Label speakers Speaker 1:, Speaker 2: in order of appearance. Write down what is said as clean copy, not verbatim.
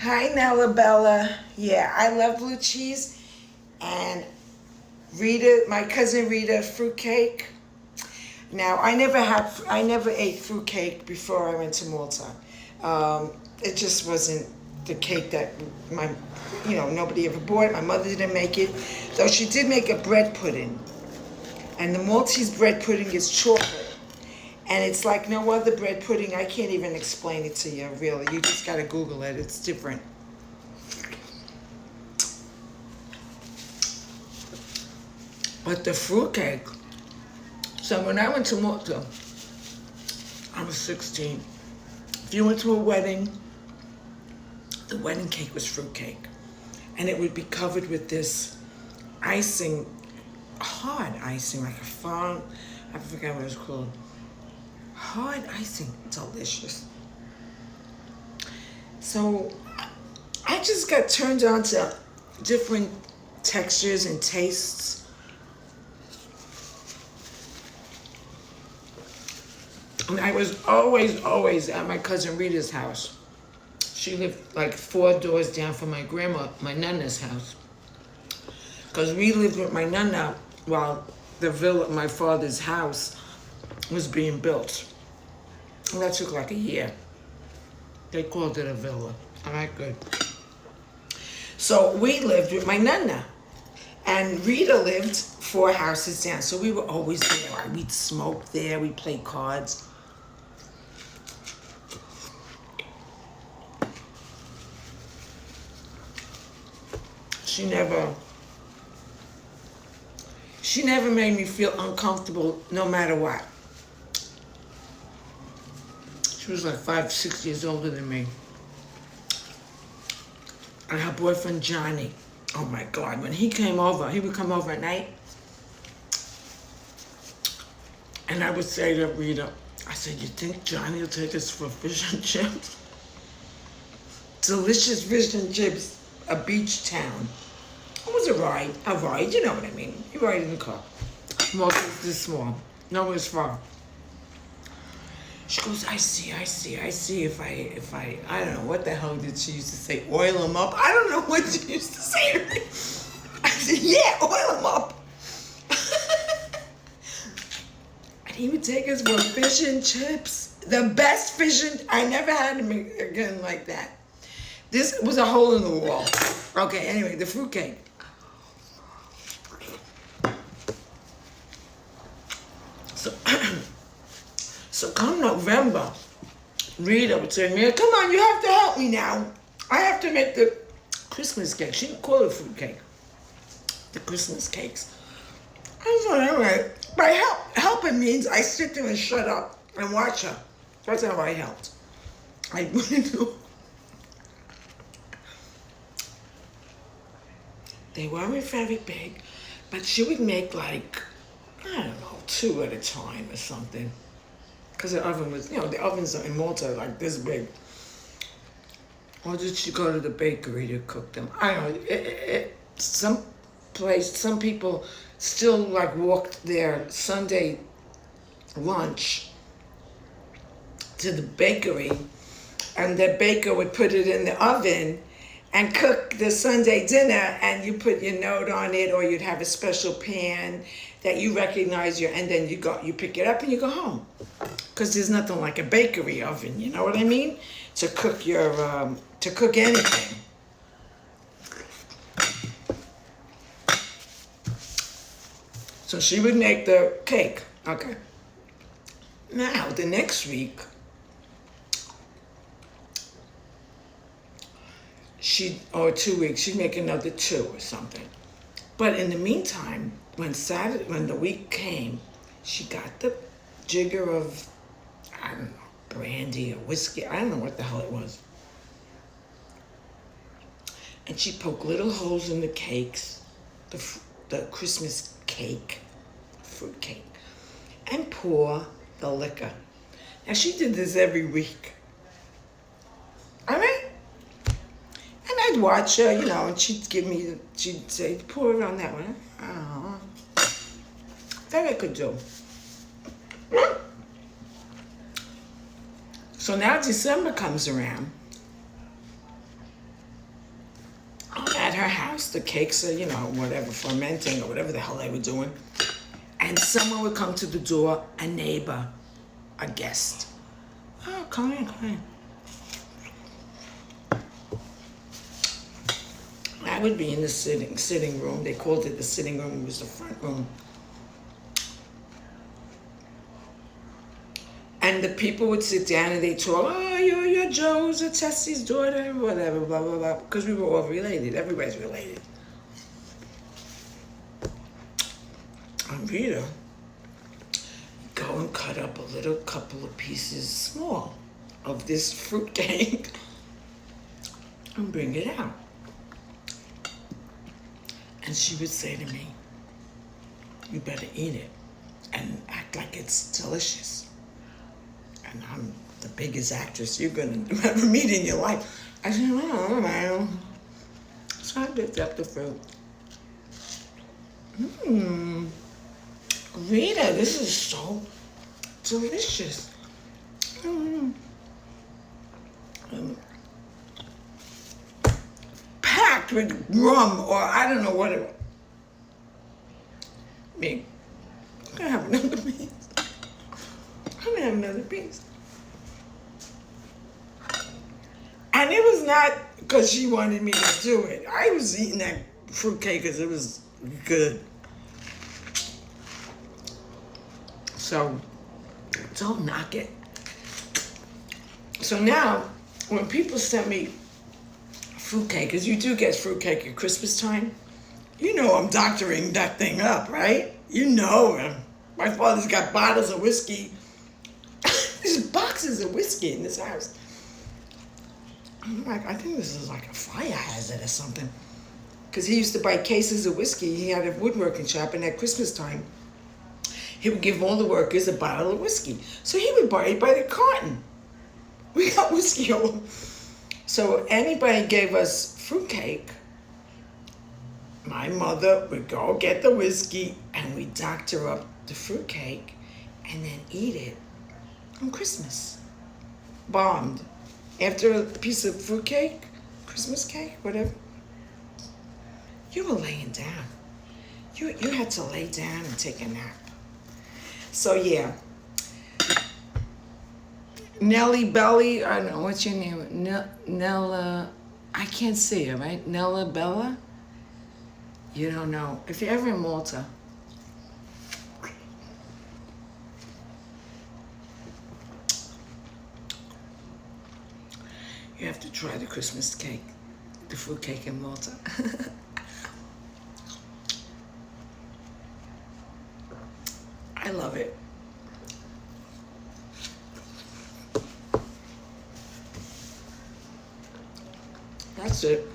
Speaker 1: Hi, Nella Bella. Yeah, I love blue cheese. And Rita, my cousin Rita, fruitcake. Now, I never ate fruitcake before I went to Malta. It just wasn't the cake that nobody ever bought. My mother didn't make it. Though she did make a bread pudding. And the Maltese bread pudding is chocolate. And it's like no other bread pudding. I can't even explain it to you, really. You just gotta Google it. It's different. But the fruitcake. So when I went to Malta, I was 16. If you went to a wedding, the wedding cake was fruitcake. And it would be covered with this icing, hard icing, like a fond, I forget what it was called. Hard icing, delicious. So I just got turned on to different textures and tastes. And I was always at my cousin Rita's house. She lived like 4 doors down from my Nana's house. Because we lived with my Nana while the villa, my father's house, was being built. And that took like a year. They called it a villa. All right, good. So we lived with my Nana. And Rita lived 4 houses down. So we were always there. We'd smoke there. We'd play cards. She never made me feel uncomfortable no matter what. She was like 5, 6 years older than me. And her boyfriend, Johnny. Oh my God, when he came over, he would come over at night. And I would say to Rita, I said, you think Johnny will take us for fish and chips? Delicious fish and chips, a beach town. It was a ride, you know what I mean. You ride in the car. Most is this small. No, it's far. She goes, I see. If I don't know, what the hell did she used to say? Oil them up? I don't know what she used to say to me. I said, yeah, oil them up. And he would take us for fish and chips. The best fish and, I never had them again like that. This was a hole in the wall. Okay, anyway, the fruitcake. So come November, Rita would say to me, come on, you have to help me now. I have to make the Christmas cake. She didn't call it fruit cake. The Christmas cakes. I was like, all right. But helping means I sit there and shut up and watch her. That's how I helped. I really do. They weren't very big, but she would make like, I don't know, 2 at a time or something. Because the oven was, the ovens in Malta are like this big. Or did she go to the bakery to cook them? I don't know. Some people still like walked their Sunday lunch to the bakery, and the baker would put it in the oven and cook the Sunday dinner, and you put your note on it, or you'd have a special pan that you recognize and then you pick it up and you go home. Because there's nothing like a bakery oven, you know what I mean? To cook anything. So she would make the cake. Okay. Now, the next week, or 2 weeks, she'd make another 2 or something. But in the meantime, when the week came, she got the jigger of, I don't know, brandy or whiskey. I don't know what the hell it was. And she poked little holes in the cakes, the Christmas cake, fruit cake, and pour the liquor. Now, she did this every week. All right? And I'd watch her, and she'd say, pour it on that one. Oh, that I could do. So now December comes around. her house, the cakes are, whatever, fermenting or whatever the hell they were doing. And someone would come to the door, a neighbor, a guest. Oh, come in, come in. I would be in the sitting room. They called it the sitting room. It was the front room. And the people would sit down and they talk, oh, you're Joe's or Tessie's daughter, whatever, blah, blah, blah. Because we were all related. Everybody's related. And Rita, go and cut up a little couple of pieces small of this fruitcake and bring it out. And she would say to me, you better eat it and act like it's delicious. And I'm the biggest actress you're going to ever meet in your life. I said, oh, man. So I picked up the fruit. Rita, this is so delicious. Packed with rum, or I don't know what it was. Me, I'm gonna have another piece. I'm gonna have another piece. And it was not because she wanted me to do it. I was eating that fruitcake because it was good. So, don't knock it. So now, when people send me fruitcake, because you do get fruitcake at Christmas time, I'm doctoring that thing up, right? My father's got bottles of whiskey. There's boxes of whiskey in this house. I'm like, I think this is like a fire hazard or something. Because he used to buy cases of whiskey. He had a woodworking shop, and at Christmas time, he would give all the workers a bottle of whiskey. So he would buy it by the carton. We got whiskey all over. So anybody gave us fruitcake, my mother would go get the whiskey and we'd doctor up the fruitcake and then eat it on Christmas. Bombed. After a piece of fruitcake, Christmas cake, whatever, you were laying down. You had to lay down and take a nap. So yeah. Nellie Belly, I don't know, what's your name? Nella, I can't see her, right? Nella Bella? You don't know. If you're ever in Malta, you have to try the Christmas cake, the fruit cake in Malta. I love it. That's it.